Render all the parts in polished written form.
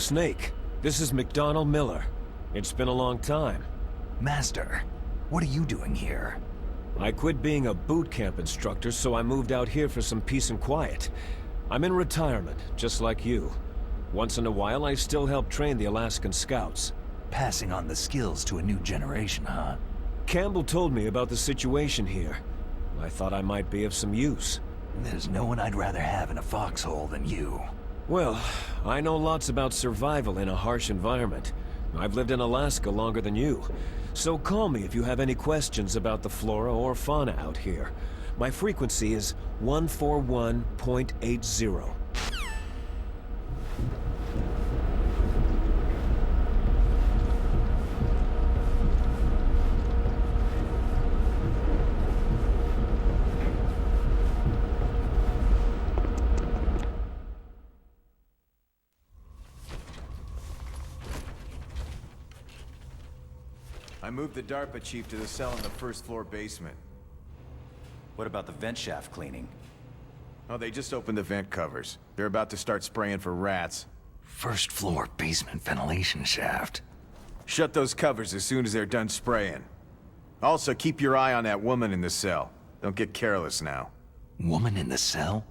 Snake. This is McDonald Miller. It's been a long time. Master, what are you doing here? I quit being a boot camp instructor, so I moved out here for some peace and quiet. I'm in retirement, just like you. Once in a while, I still help train the Alaskan Scouts. Passing on the skills to a new generation, huh? Campbell told me about the situation here. I thought I might be of some use. There's no one I'd rather have in a foxhole than you. Well, I know lots about survival in a harsh environment. I've lived in Alaska longer than you. So call me if you have any questions about the flora or fauna out here. My frequency is 141.80. I moved the DARPA chief to the cell in the first floor basement. What about the vent shaft cleaning? Oh, they just opened the vent covers. They're about to start spraying for rats. First floor basement ventilation shaft. Shut those covers as soon as they're done spraying. Also, keep your eye on that woman in the cell. Don't get careless now. Woman in the cell?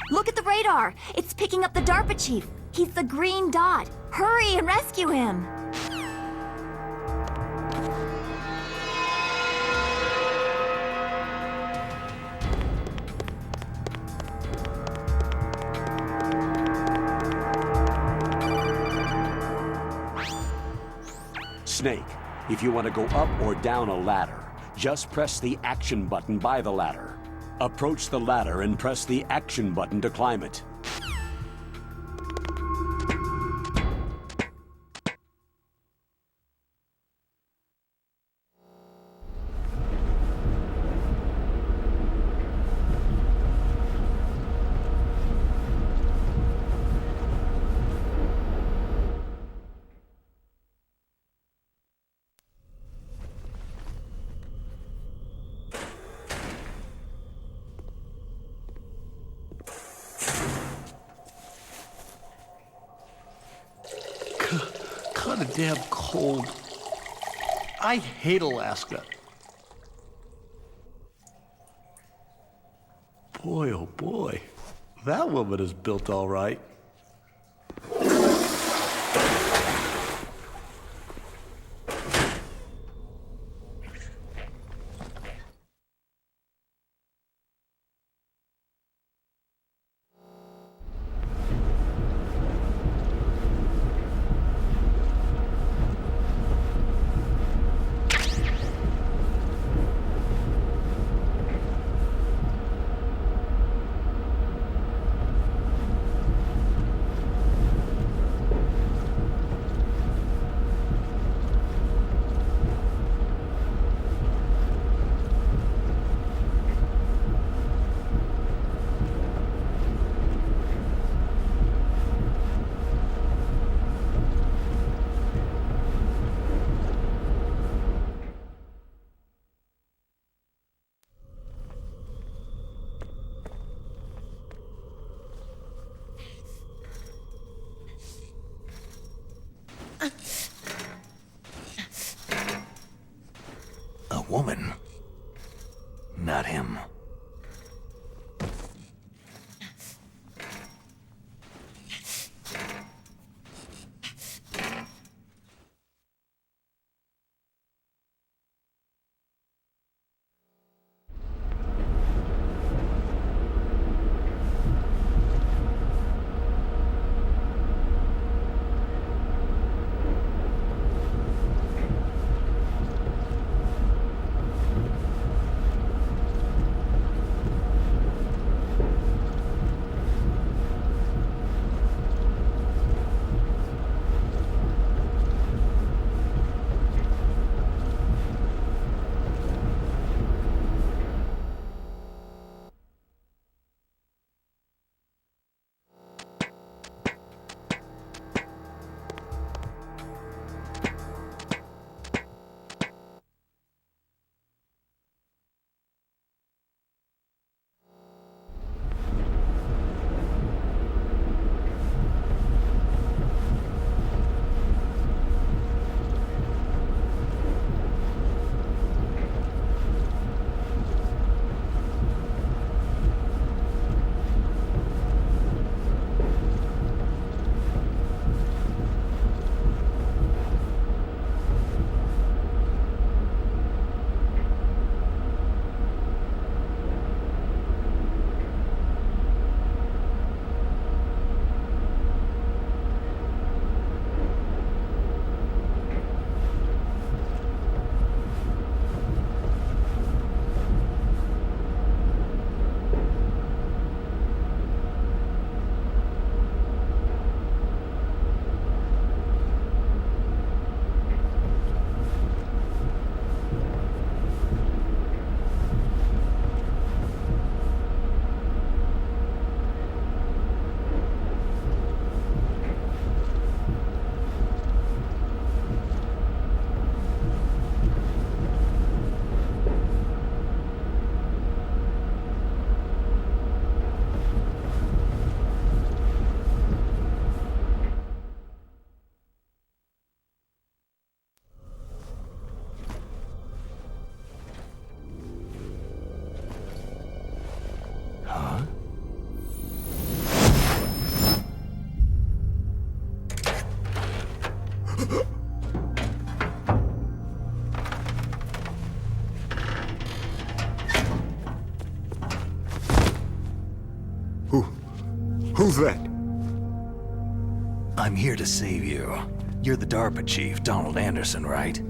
Look at the radar! It's picking up the DARPA chief! He's the green dot! Hurry and rescue him! Snake, if you want to go up or down a ladder, just press the action button by the ladder. Approach the ladder and press the action button to climb it. Kind of damn cold. I hate Alaska. Boy, oh boy. That woman is built all right. A woman? Not him. Who's that? I'm here to save you. You're the DARPA chief, Donald Anderson, right?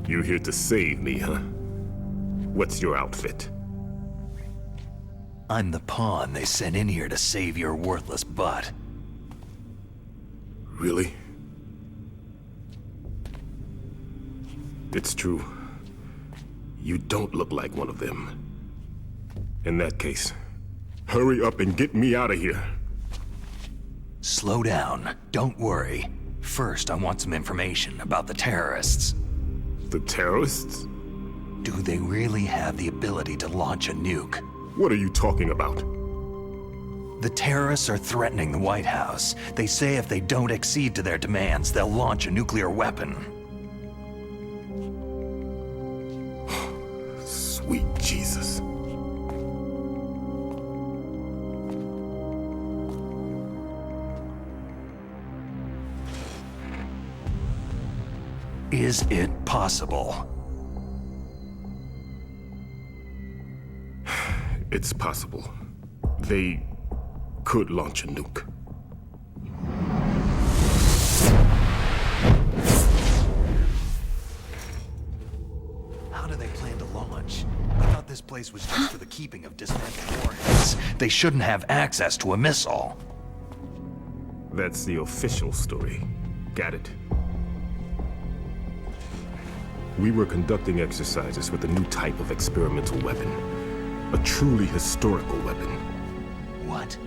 You're here to save me, huh? What's your outfit? I'm the pawn they sent in here to save your worthless butt. Really? It's true. You don't look like one of them. In that case, hurry up and get me out of here. Slow down. Don't worry. First, I want some information about the terrorists. The terrorists? Do they really have the ability to launch a nuke? What are you talking about? The terrorists are threatening the White House. They say if they don't accede to their demands, they'll launch a nuclear weapon. Sweet Jesus. Is it possible? It's possible. They could launch a nuke. How do they plan to launch? I thought this place was just for the keeping of dismantled warheads. They shouldn't have access to a missile. That's the official story. Got it? We were conducting exercises with a new type of experimental weapon. A truly historical weapon. What?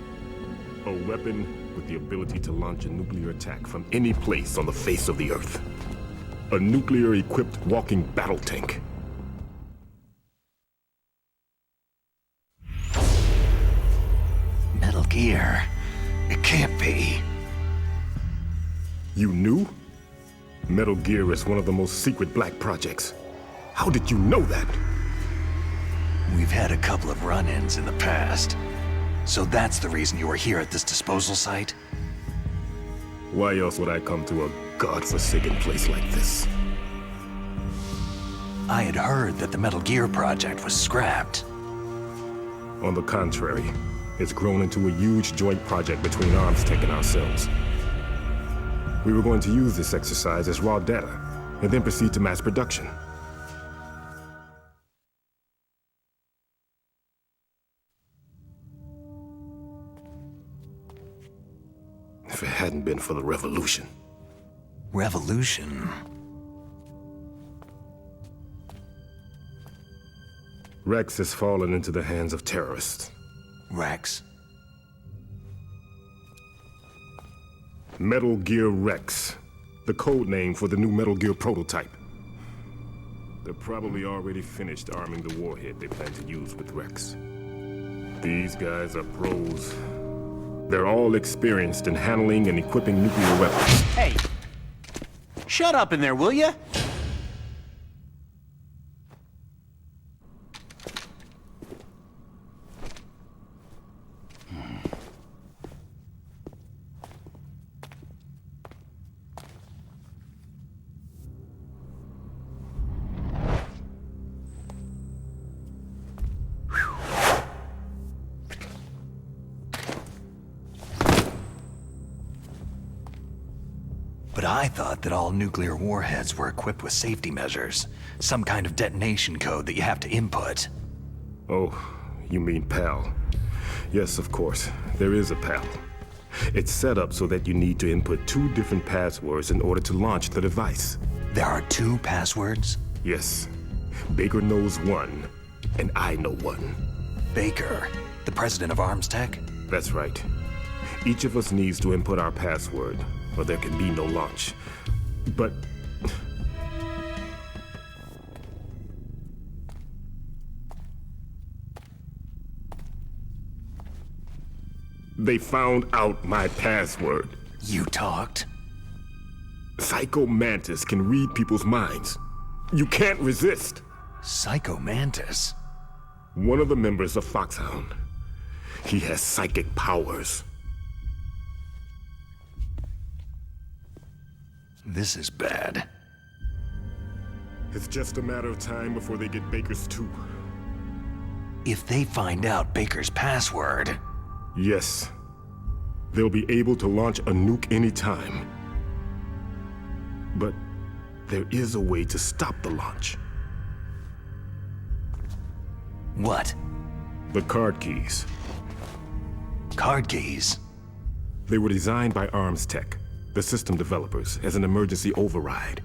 A weapon with the ability to launch a nuclear attack from any place on the face of the Earth. A nuclear-equipped walking battle tank. Metal Gear. It can't be. You knew? Metal Gear is one of the most secret black projects. How did you know that? We've had a couple of run-ins in the past. So that's the reason you were here at this disposal site? Why else would I come to a godforsaken place like this? I had heard that the Metal Gear project was scrapped. On the contrary, it's grown into a huge joint project between ArmsTech and ourselves. We were going to use this exercise as raw data, and then proceed to mass production. If it hadn't been for the revolution. Revolution? Rex has fallen into the hands of terrorists. Rex? Metal Gear Rex, the code name for the new Metal Gear prototype. They're probably already finished arming the warhead they plan to use with Rex. These guys are pros. They're all experienced in handling and equipping nuclear weapons. Hey! Shut up in there, will ya? But I thought that all nuclear warheads were equipped with safety measures. Some kind of detonation code that you have to input. Oh, you mean PAL. Yes, of course. There is a PAL. It's set up so that you need to input 2 different passwords in order to launch the device. There are 2 passwords? Yes. Baker knows one, and I know one. Baker, the president of ArmsTech? That's right. Each of us needs to input our password, or there can be no launch. But... they found out my password. You talked? Psycho Mantis can read people's minds. You can't resist. Psycho Mantis? One of the members of Foxhound. He has psychic powers. This is bad. It's just a matter of time before they get Baker's too. If they find out Baker's password... Yes. They'll be able to launch a nuke anytime. But there is a way to stop the launch. What? The card keys. Card keys? They were designed by ArmsTech, the system developers, as an emergency override.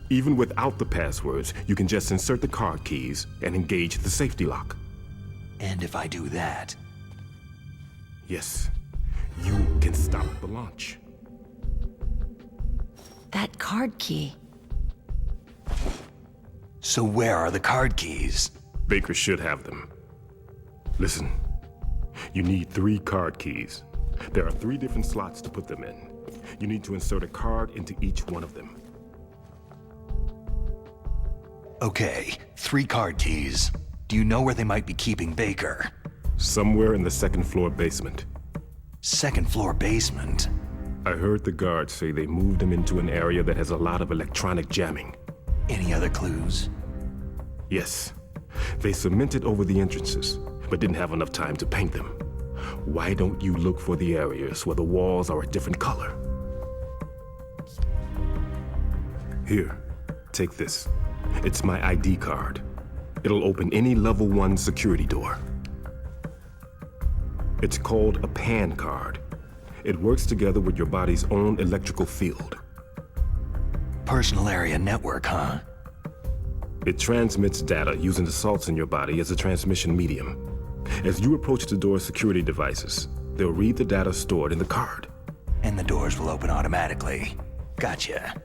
Even without the passwords, you can just insert the card keys and engage the safety lock. And if I do that... Yes, you can stop the launch. That card key. So where are the card keys? Baker should have them. Listen, You need 3 card keys. There are 3 different slots to put them in. You need to insert a card into each one of them. Okay, 3 card keys. Do you know where they might be keeping Baker? Somewhere in the 2nd floor basement. 2nd floor basement? I heard the guards say they moved him into an area that has a lot of electronic jamming. Any other clues? Yes. They cemented over the entrances, but didn't have enough time to paint them. Why don't you look for the areas where the walls are a different color? Here, take this. It's my ID card. It'll open any level 1 security door. It's called a PAN card. It works together with your body's own electrical field. Personal area network, huh? It transmits data using the salts in your body as a transmission medium. As you approach the door's security devices, they'll read the data stored in the card. And the doors will open automatically. Gotcha.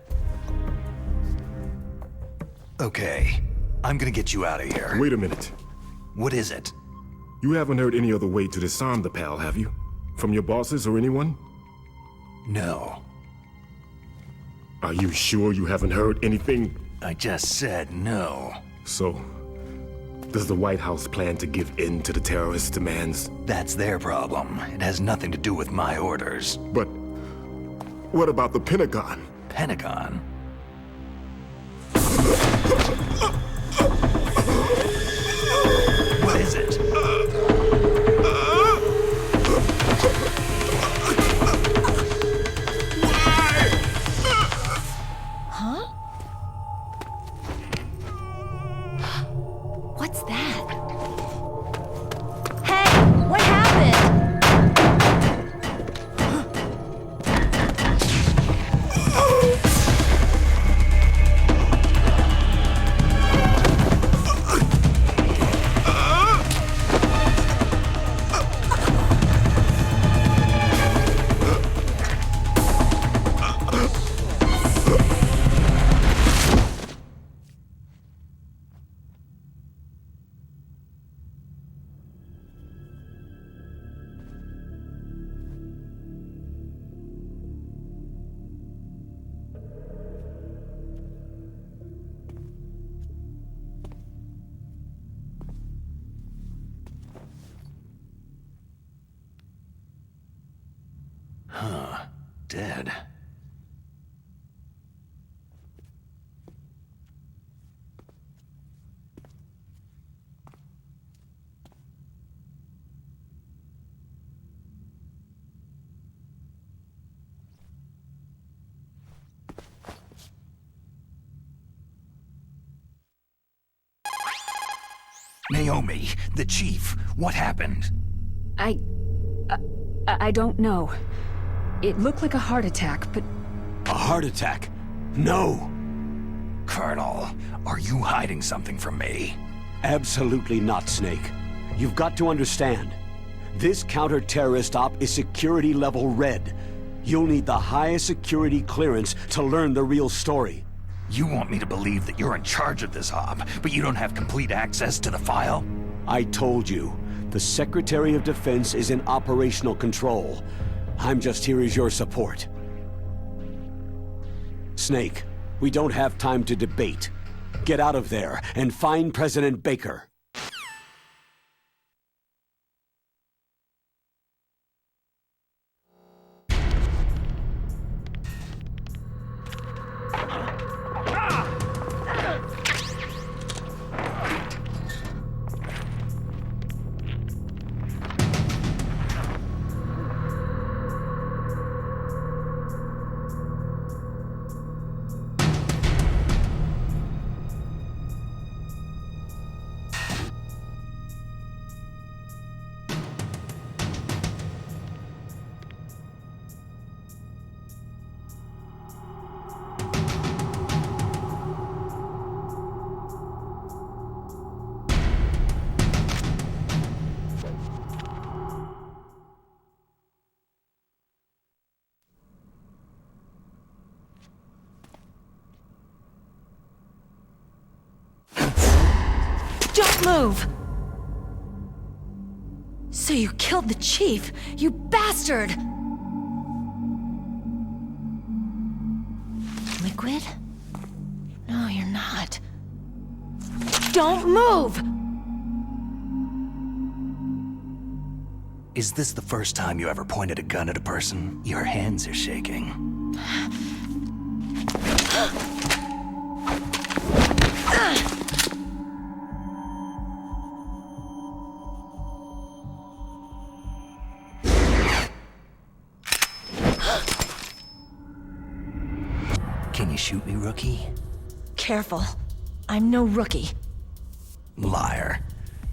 Okay, I'm gonna get you out of here. Wait a minute. What is it? You haven't heard any other way to disarm the PAL, have you? From your bosses or anyone? No. Are you sure you haven't heard anything? I just said no. So, does the White House plan to give in to the terrorists' demands? That's their problem. It has nothing to do with my orders. But what about the Pentagon? Pentagon? What is it? What's that? Hey, what happened? Dead. Naomi, the chief, what happened? I don't know. It looked like a heart attack, but... A heart attack? No! Colonel, are you hiding something from me? Absolutely not, Snake. You've got to understand. This counter-terrorist op is security level red. You'll need the highest security clearance to learn the real story. You want me to believe that you're in charge of this op, but you don't have complete access to the file? I told you, the Secretary of Defense is in operational control. I'm just here as your support. Snake, we don't have time to debate. Get out of there and find President Baker. Don't move! So So you killed the chief, you bastard! Liquid? No, you're not. Don't move! Is this the first time you ever pointed a gun at a person? Your hands are shaking. Can you shoot me, rookie? Careful. I'm no rookie. Liar.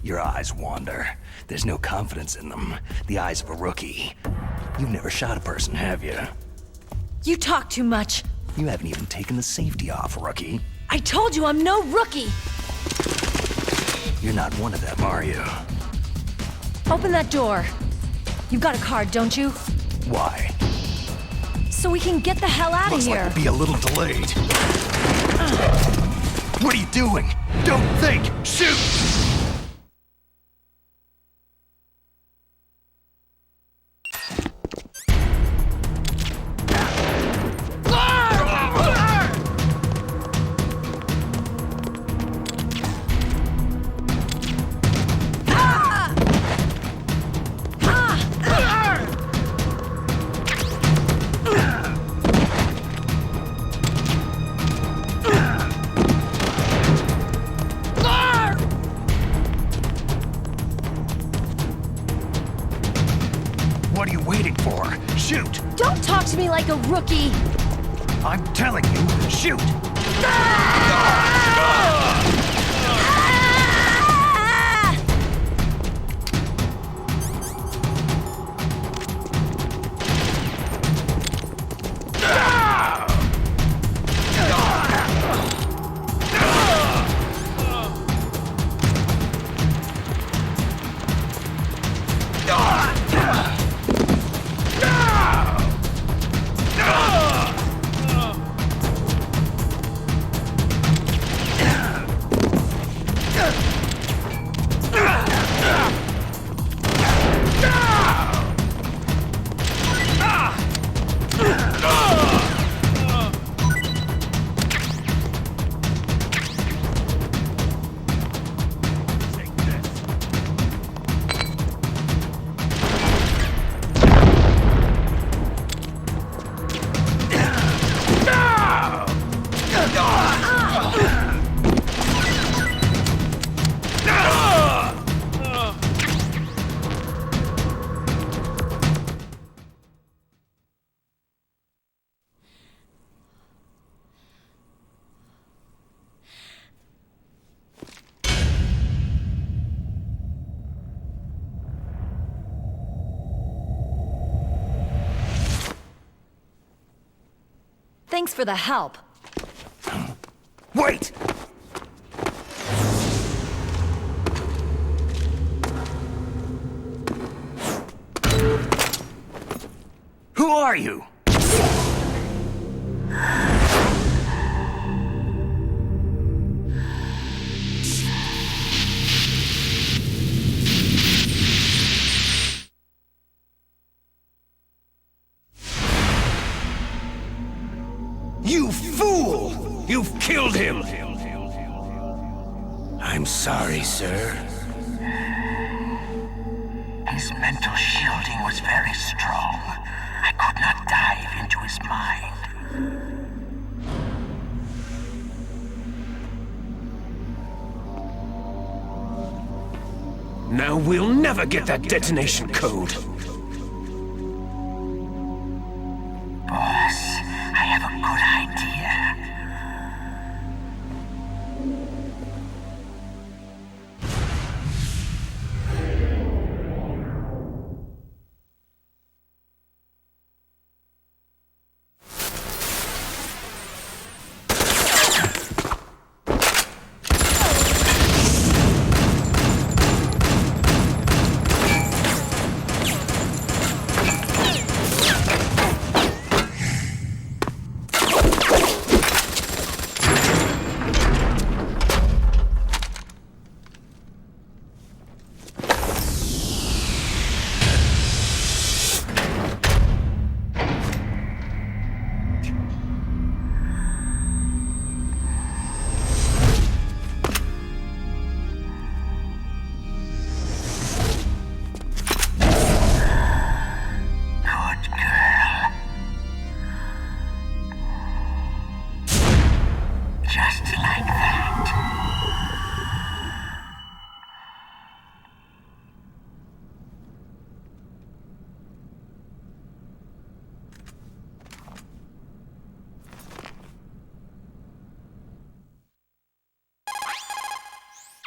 Your eyes wander. There's no confidence in them. The eyes of a rookie. You've never shot a person, have you? You talk too much. You haven't even taken the safety off, rookie. I told you I'm no rookie! You're not one of them, are you? Open that door. You've got a card, don't you? Why? So we can get the hell out of Looks here. like we'll be a little delayed. What are you doing? Don't think! Shoot! What are you waiting for? Shoot! Don't talk to me like a rookie! I'm telling you, shoot! Thanks for the help. Wait! Who are you? You fool! You've killed him! I'm sorry, sir. His mental shielding was very strong. I could not dive into his mind. Now we'll never get that detonation code. Boss, I have a good idea.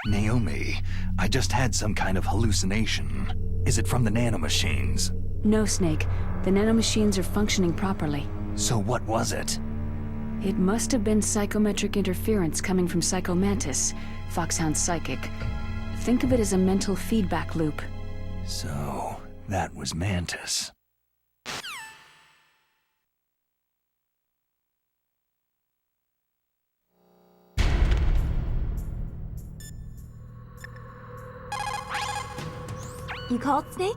Naomi, I just had some kind of hallucination. Is it from the nanomachines? No, Snake. The nanomachines are functioning properly. So what was it? It must have been psychometric interference coming from Psycho Mantis, Foxhound's psychic. Think of it as a mental feedback loop. So, that was Mantis. You called, Snake?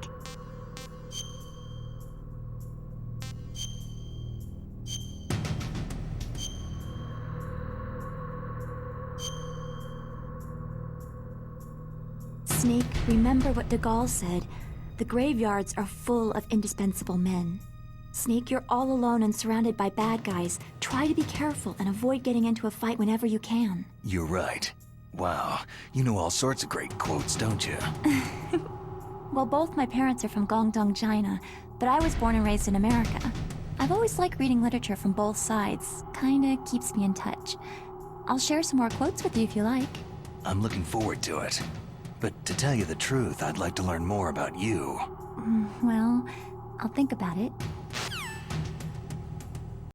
Snake, remember what de Gaulle said. The graveyards are full of indispensable men. Snake, you're all alone and surrounded by bad guys. Try to be careful and avoid getting into a fight whenever you can. You're right. Wow, you know all sorts of great quotes, don't you? Well, both my parents are from Guangdong, China, but I was born and raised in America. I've always liked reading literature from both sides. Kinda keeps me in touch. I'll share some more quotes with you if you like. I'm looking forward to it. But to tell you the truth, I'd like to learn more about you. Well, I'll think about it.